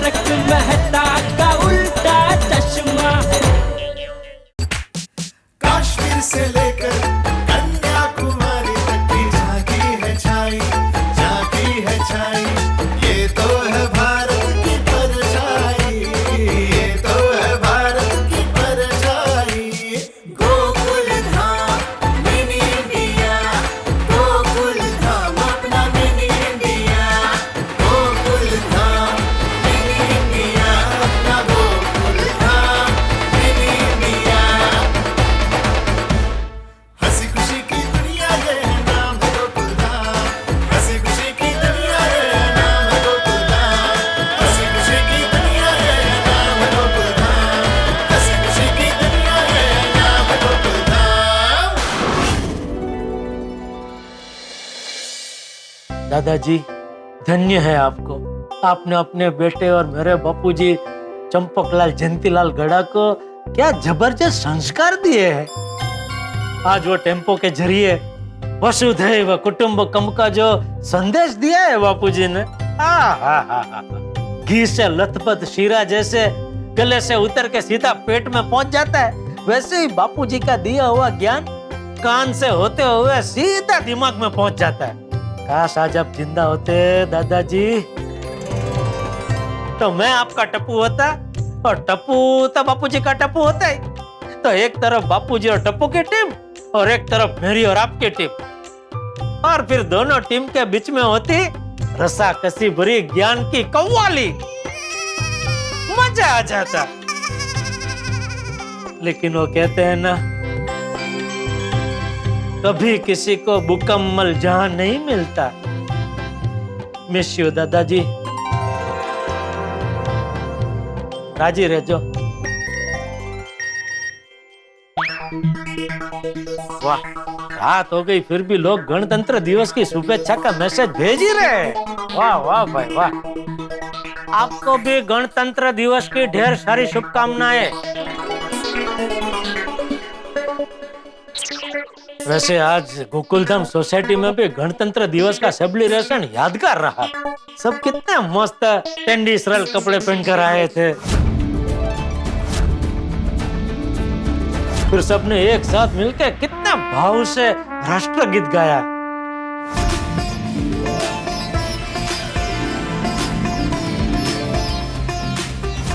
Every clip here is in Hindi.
तारक मेहता का उल्टा चश्मा। कश्मीर से लेकर कन्याकुमारी तक की झांकी है छाई, ये तो है भारत की परछाई, ये तो है भारत की परछाई। गोकुल धाम मिनी इंडिया, गोकुल धाम अपना mini India, Gokul Dham mini India, अपना गोकुल धाम मिनी इंडिया। हंसी खुशी की दुनिया ये है नाम है गोकुल धाम, हंसी खुशी की दुनिया ये है नाम है गोकुल धाम, हंसी खुशी की दुनिया ये है नाम है गोकुल धाम, हंसी खुशी की दुनिया ये है नाम है गोकुल धाम। दादाजी धन्य है आपको, आपने अपने बेटे और मेरे बापूजी चंपकलाल जयंतीलाल गड़ा को क्या जबरदस्त संस्कार दिए हैं। आज वो टेम्पो के जरिए वसुधैव कुटुंबकम का जो संदेश दिया है बापूजी ने, घी से लथपथ शीरा जैसे गले से उतर के सीधा पेट में पहुंच जाता है, वैसे ही बापूजी का दिया हुआ ज्ञान कान से होते हुए सीधा दिमाग में पहुंच जाता है। काश आज आप जिंदा होते दादाजी, तो मैं आपका टप्पू होता और टप्पू तो बापूजी का टप्पू होता ही। तो एक तरफ बापूजी और टप्पू की टीम और एक तरफ मेरी और आपकी टीम, और फिर दोनों टीम के बीच में होती रसा कसी भरी ज्ञान की कव्वाली, मजा आ जाता। लेकिन वो कहते हैं ना, कभी किसी को मुकम्मल जहां नहीं मिलता। मिस यू दादाजी, राजी रहो। वाह, रात हो गई फिर भी लोग गणतंत्र दिवस की शुभेच्छा का मैसेज भेज ही रहे हैं। वाह वाह भाई वाह, आपको भी गणतंत्र दिवस की ढेर सारी शुभकामनाएं। वैसे आज गोकुलधाम सोसाइटी में भी गणतंत्र दिवस का सेलिब्रेशन यादगार रहा। सब कितने मस्त ट्रेडिशनल कपड़े पहनकर आए थे, फिर सबने एक साथ मिलकर कितना भाव से राष्ट्रगीत गाया।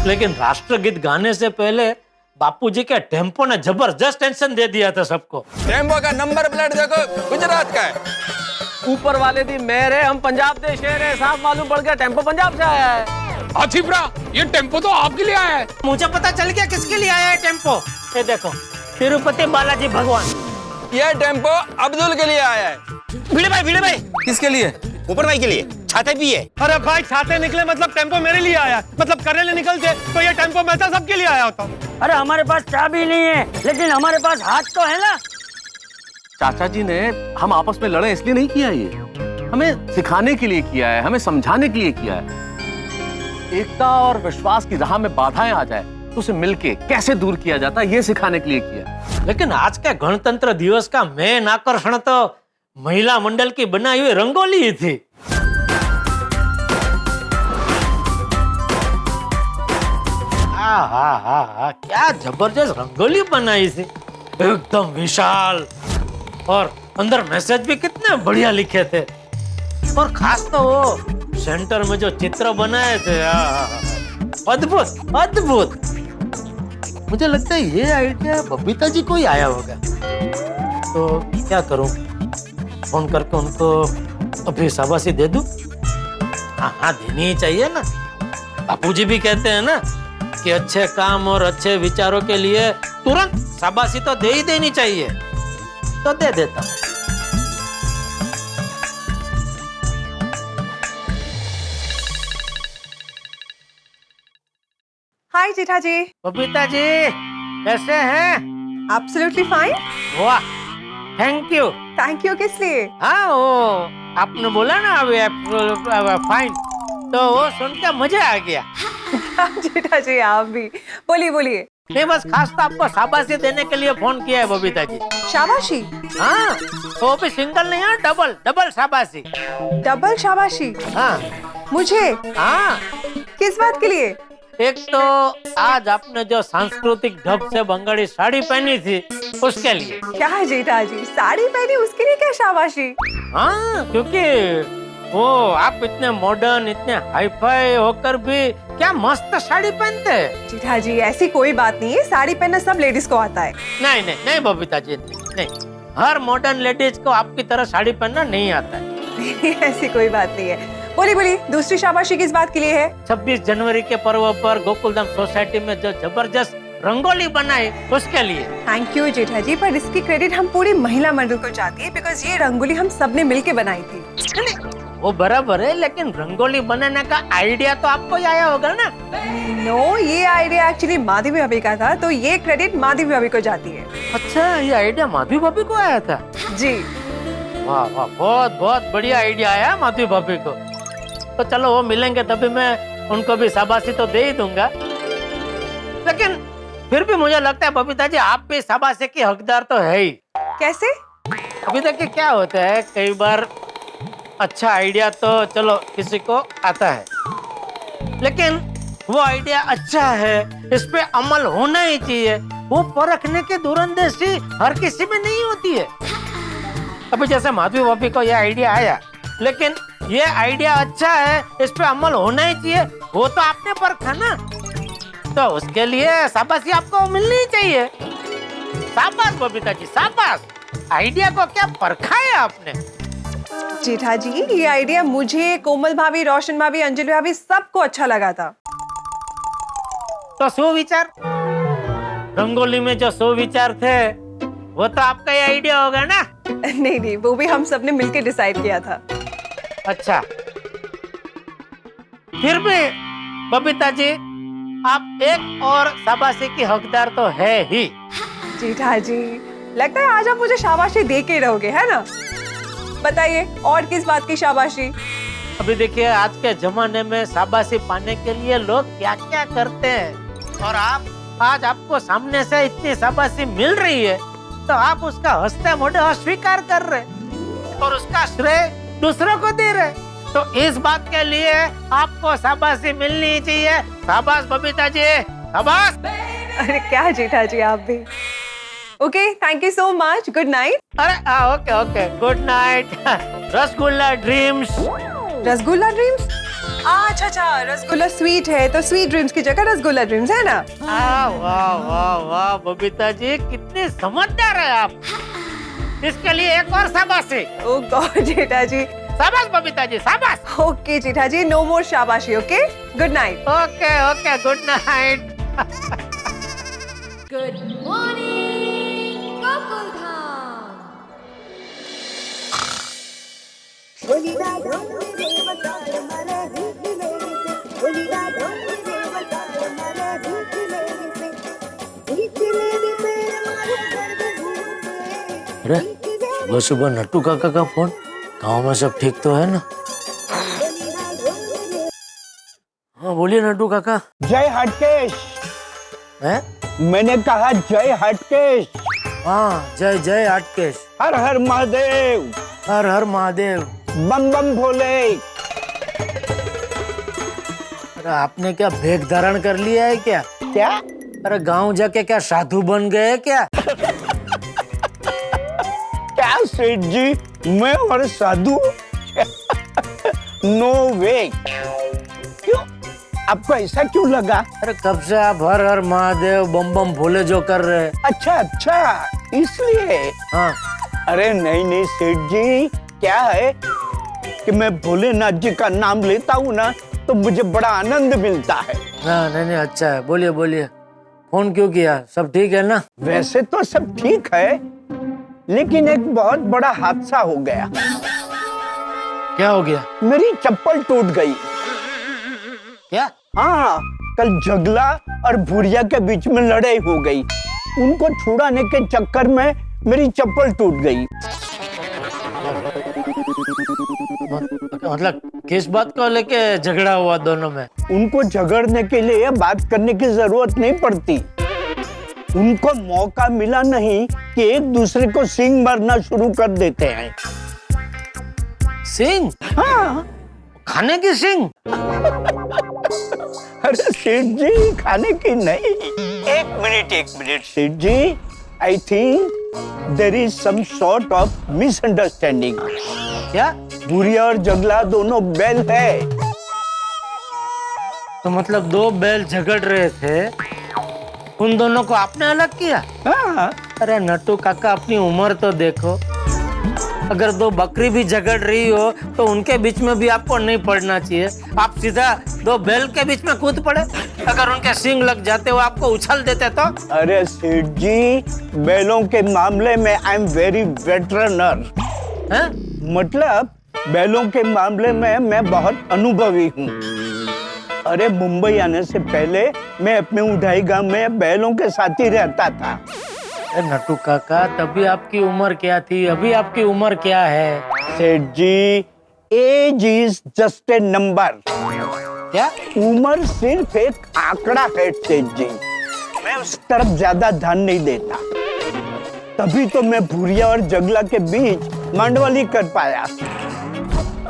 लेकिन राष्ट्रगीत गाने से पहले बापूजी के टेम्पो ने जबरदस्त टेंशन दे दिया था सबको। टेम्पो का नंबर प्लेट देखो, गुजरात का है। ऊपर वाले दी मेहर है, हम पंजाब दे शेर है, साफ मालूम पड़ गया टेम्पो पंजाब से आया है। आथिब्रा, ये टेम्पो तो आपके लिए आया है। मुझे पता चल गया किसके लिए आया है टेम्पो। ये देखो, तिरुपति बालाजी भगवान। ये टेम्पो अब्दुल के लिए आया है। भिड़े भाई किसके लिए? ऊपर भाई के लिए छाते भी है। अरे भाई छाते निकले मतलब टेम्पो मेरे लिए आया, मतलब करेले निकलते तो ये टेम्पो मैं तो सबके लिए आया होता। अरे हमारे पास चाबी नहीं है, लेकिन हमारे पास हाथ तो है ना। चाचा जी ने हम आपस में लड़े इसलिए नहीं किया, ये हमें सिखाने के लिए किया है, हमें समझाने के लिए किया है। एकता और विश्वास की राह में बाधाएं आ जाए तो उसे मिलके कैसे दूर किया जाता है, ये सिखाने के लिए किया। लेकिन आज के गणतंत्र दिवस का मेन आकर्षण तो महिला मंडल की बनाई हुई रंगोली ही थी। हाँ, क्या जबरदस्त रंगोली बनाई थी, एकदम विशाल, और अंदर मैसेज भी कितने बढ़िया लिखे थे। और खास तो वो सेंटर में जो चित्र बनाए थे, अद्भुत अद्भुत। मुझे लगता है ये आइडिया बबीता जी को ही आया होगा। तो क्या करूं, फोन करके उनको अभी शाबाशी दे दूं? हाँ, देनी ही चाहिए ना। बापूजी भी कहते हैं ना कि अच्छे काम और अच्छे विचारों के लिए तुरंत शाबाशी तो दे ही देनी चाहिए, तो दे देता हूं। हाय जेठा जी। बबीता जी कैसे हैं? Absolutely fine. वाह, थैंक यू। थैंक यू किस लिए? हाँ, वो आपने बोला ना अभी फाइन, तो वो सुन के मजा आ गया। जेठा जी आप भी बोलिए बोलिए। नहीं, बस खास तो आपको शाबाशी देने के लिए फोन किया है बबीता जी। शाबाशी? हाँ, तो वो भी सिंगल नहीं है, डबल डबल शाबाशी। डबल शाबाशी? हाँ मुझे? हाँ, किस बात के लिए? एक तो आज आपने जो सांस्कृतिक ढब से बंगाली साड़ी पहनी थी उसके लिए। क्या है जेठाजी, साड़ी पहनी उसके लिए क्या शाबाशी? हाँ, क्योंकि वो आप इतने मॉडर्न, इतने हाईफाई होकर भी क्या मस्त साड़ी पहनते हैं। जेठाजी ऐसी कोई बात नहीं है, साड़ी पहनना सब लेडीज को आता है। नहीं नहीं नहीं बबीता जी, नहीं, हर मॉडर्न लेडीज को आपकी तरह साड़ी पहनना नहीं आता है। ऐसी कोई बात नहीं है। बोली बोली, दूसरी शाबाशी किस बात के लिए है? 26 जनवरी के पर्व पर गोकुलधाम सोसाइटी में जो जबरदस्त रंगोली बनाई उसके लिए। थैंक यू जेठाजी, पर इसकी क्रेडिट हम पूरी महिला मंडल को जाती है, बिकॉज ये रंगोली हम सबने मिलके बनाई थी। वो बराबर है, लेकिन रंगोली बनाने का आइडिया तो आपको ही आया होगा ना? नो, ये आइडिया एक्चुअली माधवी भाभी का था, तो ये क्रेडिट माधवी भाभी को जाती है। अच्छा, ये आइडिया माधवी भाभी को आया था? जी। वाह वाह, बहुत बहुत बढ़िया आइडिया आया माधवी भाभी को। तो चलो वो मिलेंगे तभी मैं उनको भी शाबाशी तो दे ही दूंगा, लेकिन फिर भी मुझे लगता है बबीता जी आप भी शाबाशी की हकदार तो है ही। कैसे? अभी तक क्या होता है, कई बार अच्छा आइडिया तो चलो किसी को आता है, लेकिन वो आइडिया अच्छा है, इस पे अमल होना ही चाहिए, वो परखने की दूरंदेशी हर किसी में नहीं होती है। अभी जैसे माधवी भाभी को ये आइडिया आया, लेकिन ये आइडिया अच्छा है, इस पे अमल होना ही चाहिए, वो तो आपने परखा ना, तो उसके लिए शाबाशी आपको मिलनी ही चाहिए। शाबाश बबीता जी, शाबाश, आइडिया को क्या परखा है आपने। जेठाजी, ये आइडिया मुझे, कोमल भाभी, रोशन भाभी, अंजलि भाभी सबको अच्छा लगा था। तो सुविचार, रंगोली में जो सुविचार थे वो तो आपका ही आइडिया होगा ना? नहीं नहीं, वो भी हम सबने मिलकर डिसाइड किया था। अच्छा, फिर भी बबीता जी आप एक और शाबाशी की हकदार तो है ही। जेठाजी, लगता है आज आप मुझे शाबाशी दे के रहोगे, है ना? बताइए और किस बात की शाबाशी? अभी देखिए, आज के जमाने में शाबाशी पाने के लिए लोग क्या क्या करते हैं, और आप आज आपको सामने से इतनी शाबाशी मिल रही है तो आप उसका हंसते मोटे अस्वीकार कर रहे और उसका श्रेय दूसरों को दे रहे, तो इस बात के लिए आपको शाबाशी मिलनी चाहिए। शाबाश बबीता जी, शाबाश। अरे क्या जेठाजी, आप भी। Okay, thank you so much, good night. अरे okay okay, good night. Rasgulla dreams. Rasgulla dreams? अच्छा अच्छा, रसगुल्ला स्वीट है तो स्वीट ड्रीम्स की जगह रसगुल्ला ड्रीम्स, है ना? वाह वाह वाह बबीता जी, कितने समझदार है आप। इसके लिए एक और शाबाशी। ओह गॉड जेठाजी। शाबाश बबीता जी, शाबाश। ओके जेठाजी, नो मोर शाबाशी, okay? Good night. Okay okay, good night. Good morning Gokuldham. अरे सुबह सुबह नट्टू काका का फोन, गांव में सब ठीक तो है ना? हाँ बोलिए नट्टू काका। जय हटकेश। हैं? मैंने कहा जय हटकेश। हाँ, जय जय हटकेश। हर हर महादेव। हर हर महादेव। बम बम भोले। अरे आपने क्या भेष धारण कर लिया है क्या? क्या? अरे गांव जाके क्या साधु बन गए क्या? क्या सेठ जी, मैं और साधु? नो वे। क्यों, आपको ऐसा क्यों लगा? अरे कब से आप हर हर महादेव बम बम भोले जो कर रहे? अच्छा अच्छा, इसलिए। हाँ। अरे नहीं नहीं सेठ जी, क्या है कि मैं भोलेनाथ जी का नाम लेता हूँ ना तो मुझे बड़ा आनंद मिलता है। हाँ, नहीं नहीं, अच्छा है, बोलिए बोलिए, फोन क्यों किया? सब ठीक है ना? वैसे तो सब ठीक है, लेकिन एक बहुत बड़ा हादसा हो गया। क्या हो गया? मेरी चप्पल टूट गई। क्या? हाँ, कल जगला और भूरिया के बीच में लड़ाई हो गई। उनको छुड़ाने के चक्कर में मेरी चप्पल टूट गई। मतलब किस बात को लेके झगड़ा हुआ दोनों में? उनको झगड़ने के लिए बात करने की जरूरत नहीं पड़ती। उनको मौका मिला नहीं कि एक दूसरे को सींग मारना शुरू कर देते हैं। सिंह? हाँ। खाने की सिंह? अरे सेठ जी, खाने की नहीं। एक minute Seth ji, I think there is some sort of misunderstanding. क्या? बुरिया और जगला दोनों बैल है। तो मतलब दो बैल झगड़ रहे थे, उन दोनों को आपने अलग किया? हाँ। अरे नट्टू काका, अपनी उम्र तो देखो। अगर दो बकरी भी झगड़ रही हो तो उनके बीच में भी आपको नहीं पड़ना चाहिए। आप सीधा दो बैल के बीच में कूद पड़े। अगर उनके सींग लग जाते हो, आपको उछल देते तो? अरे सेठ जी, बैलों के मामले में आई एम वेरी वेटरनर। मतलब बैलों के मामले में मैं बहुत अनुभवी हूँ। अरे मुंबई आने से पहले मैं अपने उठाई गांव में बैलों के साथ ही रहता था। नट्टू काका, तभी आपकी उम्र क्या थी, अभी आपकी उम्र क्या है? Seth ji, age is just a number. क्या? उम्र सिर्फ एक आंकड़ा है सेठ जी। मैं उस तरफ ज्यादा ध्यान नहीं देता। तभी तो मैं भूरिया और जगला के बीच मांडवाली कर पाया।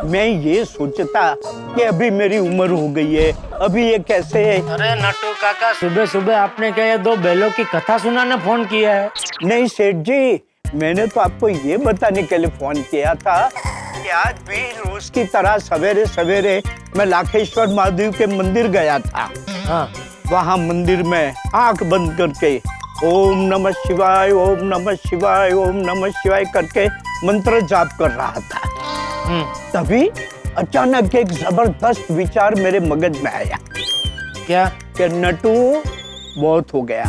मैं ये सोचता कि अभी मेरी उम्र हो गई है, अभी ये कैसे है। अरे नट्टू काका, सुबह सुबह आपने क्या ये दो बैलों की कथा सुनाने फोन किया है? नहीं सेठ जी, मैंने तो आपको ये बताने के लिए फोन किया था कि आज भी रोज की तरह सवेरे सवेरे मैं लाखेश्वर महादेव के मंदिर गया था। हाँ। वहाँ मंदिर में आंख बंद करके ओम नमः शिवाय, ओम नमः शिवाय, ओम नमः शिवाय करके मंत्र जाप कर रहा था। तभी अचानक एक जबरदस्त विचार मेरे मगज में आया। क्या? कि नट्टू, बहुत हो गया।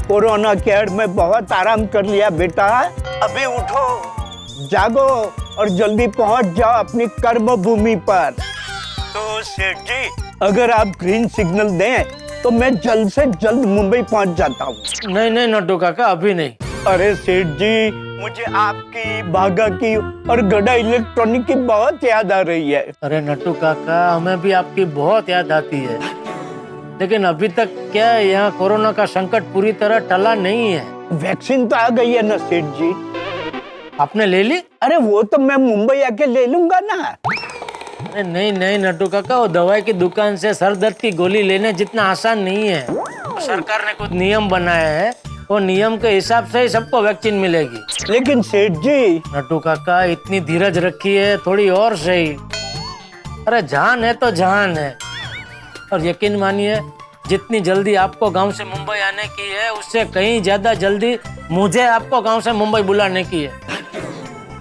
कोरोना केयर में बहुत आराम कर लिया बेटा। अभी उठो, जागो और जल्दी पहुंच जाओ अपनी कर्म भूमि पर। तो सेठ जी, अगर आप ग्रीन सिग्नल दें तो मैं जल्द से जल्द मुंबई पहुंच जाता हूँ। नहीं नहीं नट्टू काका, अभी नहीं। अरे सेठ जी, मुझे आपकी, बागा की और गड़ा इलेक्ट्रॉनिक की बहुत याद आ रही है। अरे नट्टू काका, हमें भी आपकी बहुत याद आती है, लेकिन अभी तक क्या है, यहाँ कोरोना का संकट पूरी तरह टला नहीं है। वैक्सीन तो आ गई है ना सेठ जी। आपने ले ली? अरे वो तो मैं मुंबई आके ले लूंगा ना। अरे नहीं नहीं नट्टू काका, वो दवाई की दुकान से सर दर्द की गोली लेने जितना आसान नहीं है। सरकार ने कुछ नियम बनाए हैं, वो नियम के हिसाब से ही सबको वैक्सीन मिलेगी। लेकिन सेठ जी, नट्टू काका, इतनी धीरज रखी है, थोड़ी और सही। अरे जान है तो जान है। और यकीन मानिए, जितनी जल्दी आपको गांव से मुंबई आने की है, उससे कहीं ज्यादा जल्दी मुझे आपको गांव से मुंबई बुलाने की है।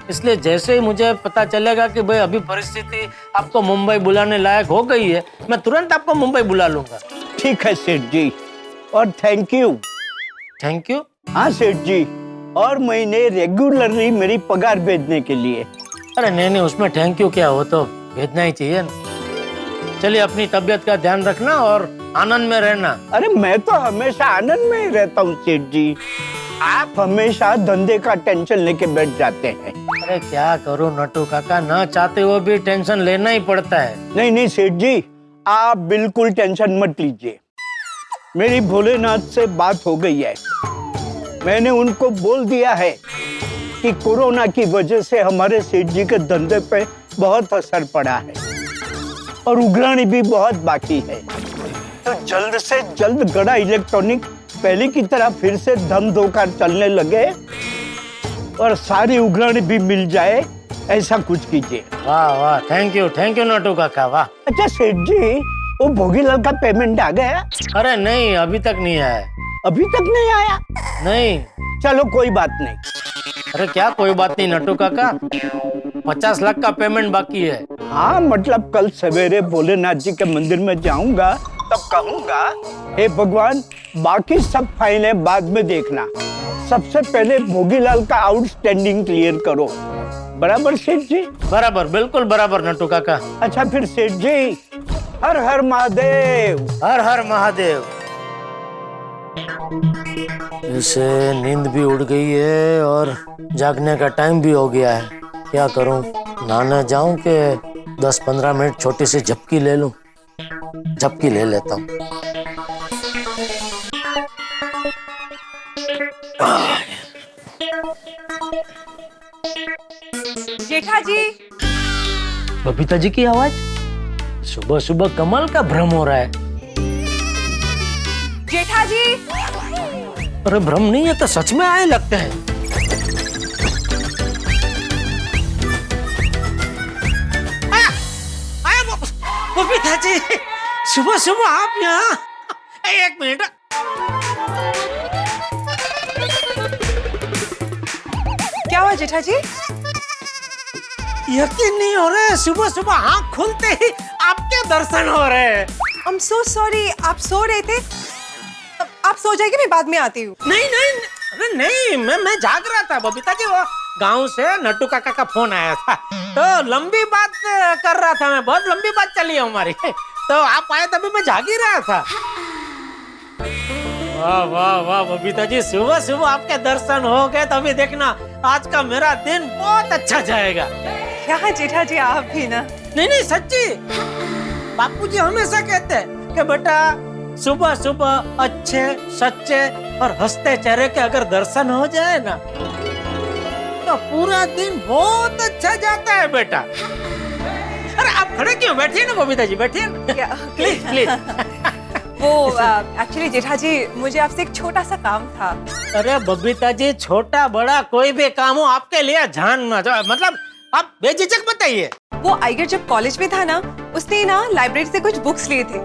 इसलिए जैसे ही मुझे पता चलेगा कि भाई अभी परिस्थिति आपको मुंबई बुलाने लायक हो गई है, मैं तुरंत आपको मुंबई बुला लूंगा। ठीक है सेठ जी, और थैंक यू। Thank you? हाँ सेठ जी, और महीने रेगुलरली मेरी पगार भेजने के लिए। अरे नहीं नहीं, उसमें थैंक यू क्या, हो तो भेजना ही चाहिए ना। चलिए, अपनी तबीयत का ध्यान रखना और आनंद में रहना। अरे मैं तो हमेशा आनंद में ही रहता हूँ सेठ जी। आप हमेशा धंधे का टेंशन लेके बैठ जाते हैं। अरे क्या करूं नट्टू काका, ना चाहते हुए भी टेंशन लेना ही पड़ता है। नहीं नहीं सेठ जी, आप बिल्कुल टेंशन मत लीजिए। मेरी भोलेनाथ से बात हो गई है। मैंने उनको बोल दिया है कि कोरोना की वजह से हमारे सेठ जी के धंधे पे बहुत असर पड़ा है और उघराणी भी बहुत बाकी है। तो जल्द से जल्द गड़ा इलेक्ट्रॉनिक पहले की तरह फिर से धम धोकर चलने लगे और सारी उघराणी भी मिल जाए, ऐसा कुछ कीजिए। वाह वाह, थैंक यू नट्टू काका, वाह। अच्छा सेठ जी, वो भोगीलाल का पेमेंट आ गया? अरे नहीं, अभी तक नहीं आया। अभी तक नहीं आया? नहीं। चलो कोई बात नहीं। अरे क्या कोई बात नहीं नट्टू काका, 50 लाख का पेमेंट बाकी है। हाँ, मतलब कल सवेरे भोलेनाथ जी के मंदिर में जाऊंगा, तब कहूंगा, हे भगवान, बाकी सब फाइलें बाद में देखना, सबसे पहले भोगीलाल का आउटस्टैंडिंग क्लियर करो। बराबर सेठ जी? बराबर, बिल्कुल बराबर नट्टू काका। अच्छा फिर सेठ जी, हर हर महादेव। हर हर महादेव। इसे नींद भी उड़ गई है और जागने का टाइम भी हो गया है। क्या करूं, नहाने जाऊं कि 10-15 मिनट छोटी सी झपकी ले लूं? झपकी ले लेता हूं। जेठा जी, बबीता जी की आवाज। सुबह सुबह कमल का भ्रम हो रहा है। जेठा जी, अरे भ्रम नहीं है तो सच में आए लगते हैं। बबीता जी, सुबह सुबह आप यहाँ। एक मिनट। क्या हुआ जेठा जी? यकीन नहीं हो रहा है, सुबह सुबह आँख खुलते ही आपके दर्शन हो रहे हैं। I'm so sorry, आप सो रहे थे? आप सो जाइए, मैं बाद में आती हूँ। नहीं नहीं, अरे नहीं, मैं जाग रहा था बबीता जी। वो गांव से नट्टू काका का फोन आया था, तो लंबी बात कर रहा था मैं, बहुत लंबी बात चली है हमारी। तो आप आए तभी मैं जाग ही रहा था। वाह वाह वाह बबीता जी, सुबह सुबह आपके दर्शन हो गए, तभी देखना आज का मेरा दिन बहुत अच्छा जाएगा। क्या जेठा जी, आप भी ना। नहीं नहीं, सच्ची। बापूजी हमेशा कहते हैं कि बेटा सुबह सुबह अच्छे सच्चे और हंसते चेहरे के अगर दर्शन हो जाए ना, तो पूरा दिन बहुत अच्छा जाता है बेटा। अरे आप खड़े क्यों? बैठिए ना बबीता जी, बैठिए ना। Please please. वो एक्चुअली जेठा जी, मुझे आपसे एक छोटा सा काम था। अरे बबीता जी, छोटा बड़ा कोई भी काम हो आपके लिए जान ना जाओ, मतलब आप बेझिझक बताइए। वो आइगर जब कॉलेज में था ना, उसने ना लाइब्रेरी से कुछ बुक्स लिए थे।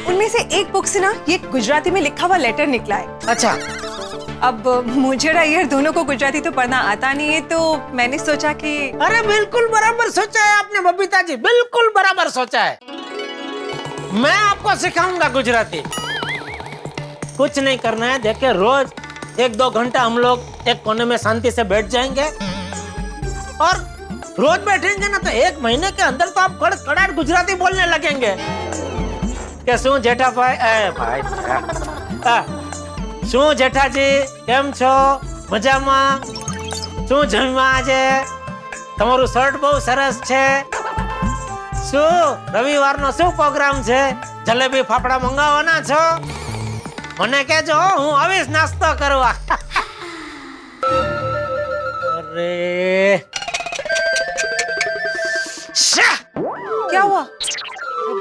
उनमें से एक बुक से ना ये गुजराती में लिखा हुआ लेटर निकला है। अच्छा। अब मुझे और आइगर दोनों को गुजराती तो पढ़ना आता नहीं है, तो मैंने सोचा कि। अरे बिल्कुल बराबर सोचा है आपने बबीता जी, बिल्कुल बराबर सोचा है। मैं आपको सिखाऊंगा गुजराती। कुछ नहीं करना है, देखिए रोज 1-2 घंटा हम लोग एक कोने में शांति से बैठ जाएंगे, और रोज बैठेंगे ना तो 1 महीने के अंदर तो आप कड़कड़ाट गुजराती बोलने लगेंगे। क्या जेठा भाई શું જેઠાજી કેમ છો? મજામાં? શું જમ્યા આજે? તમારું શર્ટ બહુ સરસ છે। શું રવિવારનો શું પ્રોગ્રામ છે? જલેબી ફાફડા મંગાવવાના છો? મને કહેજો, હું આવીશ નાસ્તો કરવા। અરે क्या हुआ?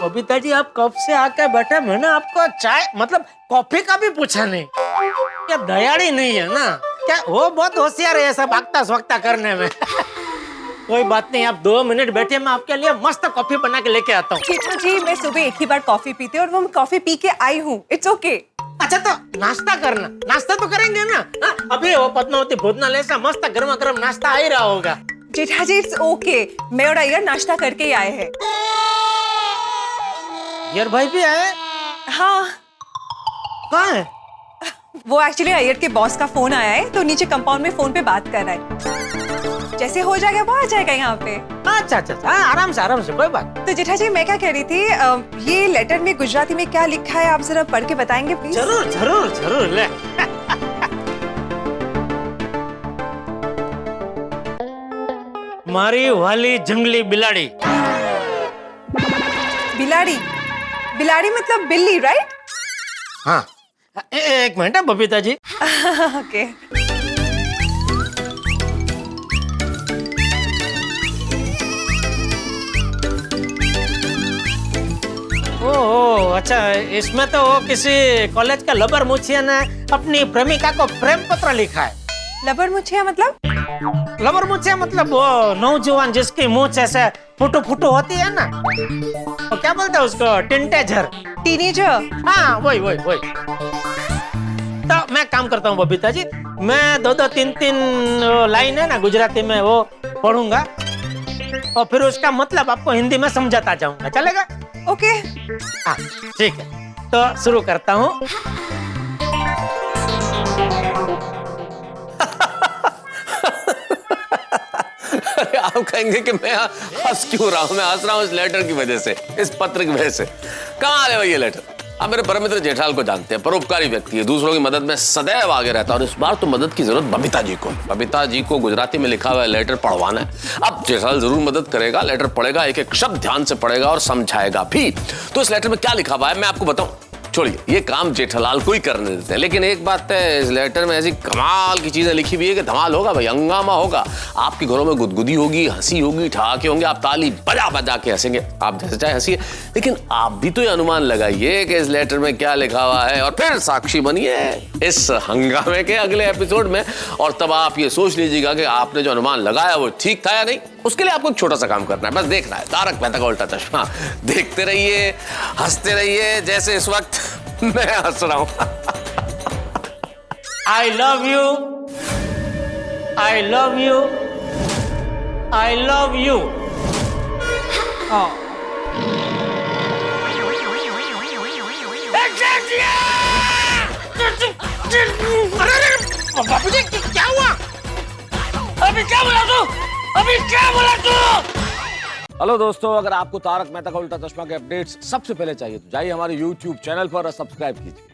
बबीता जी, आप कब से आके बैठे, मैंने आपको चाय मतलब कॉफी का भी पूछा नहीं। क्या दयाड़ी नहीं है ना क्या? वो बहुत होशियार है ऐसा भागता स्वगता करने में। कोई बात नहीं, आप 2 मिनट बैठिए, मैं आपके लिए मस्त कॉफी बना के लेके आता हूँ। जेठा जी, मैं सुबह एक ही बार कॉफी पीती हूँ और वो कॉफी पी के आई हूँ। It's okay. अच्छा तो नाश्ता करना, नाश्ता तो करेंगे ना? अभी वो पद्मावती भोजनालय से मस्त गर्मा गर्म नाश्ता आ ही रहा होगा। जेठा जी, इट्स ओके, मैं और आइगर नाश्ता करके ही आए हैं। यार भाई भी आए? हाँ। कहाँ है? वो एक्चुअली आइगर के बॉस का फोन आया है, तो नीचे कंपाउंड में फोन पे बात कर रहा है। जैसे हो जाएगा वो आ जाएगा यहाँ पे। अच्छा अच्छा, आराम से, कोई बात। तो जेठा जी, मैं क्या कह रही थी, ये लेटर में गुजराती में क्या लिखा है, आप जरा पढ़ के बताएंगे प्लीज? जरूर जरूर जरूर, ले। मारी वाली जंगली बिलाड़ी। बिलाड़ी? बिलाड़ी मतलब बिल्ली, राइट? हाँ, एक मिनट है बबीता जी। ओके। ओह अच्छा, इसमें तो वो किसी कॉलेज का लबर मुछिया ने अपनी प्रेमिका को प्रेम पत्र लिखा है। लबर मुछिया मतलब? लबर मुछिया मतलब वो नौजवान जिसकी मूंछ ऐसे फुटू होती है ना, वो क्या बोलते हैं उसको? टिंटेजर। टीनेजर? हाँ, वही। तो मैं काम करता हूँ बबीता जी, मैं 2-2, 3-3 लाइन है ना गुजराती में वो पढ़ूंगा, और फिर उसका मतलब आपको हिंदी में समझाता जाऊंगा, चलेगा? ओके। हाँ ठीक है, तो शुरू करता हूँ। अरे आप कहेंगे कि मैं हंस क्यों रहा हूं? मैं हंस रहा हूं इस लेटर की वजह से, इस पत्र की वजह से। कहाँ है ये लेटर? आप मेरे परम मित्र जेठाल को जानते हैं, परोपकारी व्यक्ति है, दूसरों की मदद में सदैव आगे रहता है, और इस बार तो मदद की जरूरत बबीता जी को। बबीता जी को गुजराती में लिखा हुआ लेटर पढ़वाना है। अब जेठाल जरूर मदद करेगा, लेटर पढ़ेगा, एक एक शब्द ध्यान से पढ़ेगा और समझाएगा भी। तो इस लेटर में क्या लिखा हुआ है मैं आपको बताऊं? छोड़िए, ये काम जेठालाल को ही करने देते हैं। लेकिन एक बात है, इस लेटर में ऐसी कमाल की चीजें लिखी हुई है कि धमाल होगा भाई, हंगामा होगा। आपके घरों में गुदगुदी होगी, हंसी होगी, ठहाके होंगे, आप ताली बजा बजा के हंसेंगे। आप जैसे चाहे हंसिए, लेकिन आप भी तो ये अनुमान लगाइए कि इस लेटर में क्या लिखा हुआ है, और फिर साक्षी बनिए इस हंगामे के अगले एपिसोड में। और तब आप ये सोच लीजिएगा कि आपने जो अनुमान लगाया वो ठीक था या नहीं। उसके लिए आपको एक छोटा सा काम करना है, बस देखना है तारक मेहता का उल्टा चश्मा। देखते रहिए, हंसते रहिए, जैसे इस वक्त मैं हंस रहा हूं। I love you, I love you, I love you. Bapu ji क्या हुआ? अभी क्या बोला तू? अभी क्या बोला तू? हेलो दोस्तों, अगर आपको तारक मेहता का उल्टा चश्मा के अपडेट्स सबसे पहले चाहिए तो जाइए हमारे YouTube चैनल पर और सब्सक्राइब कीजिए।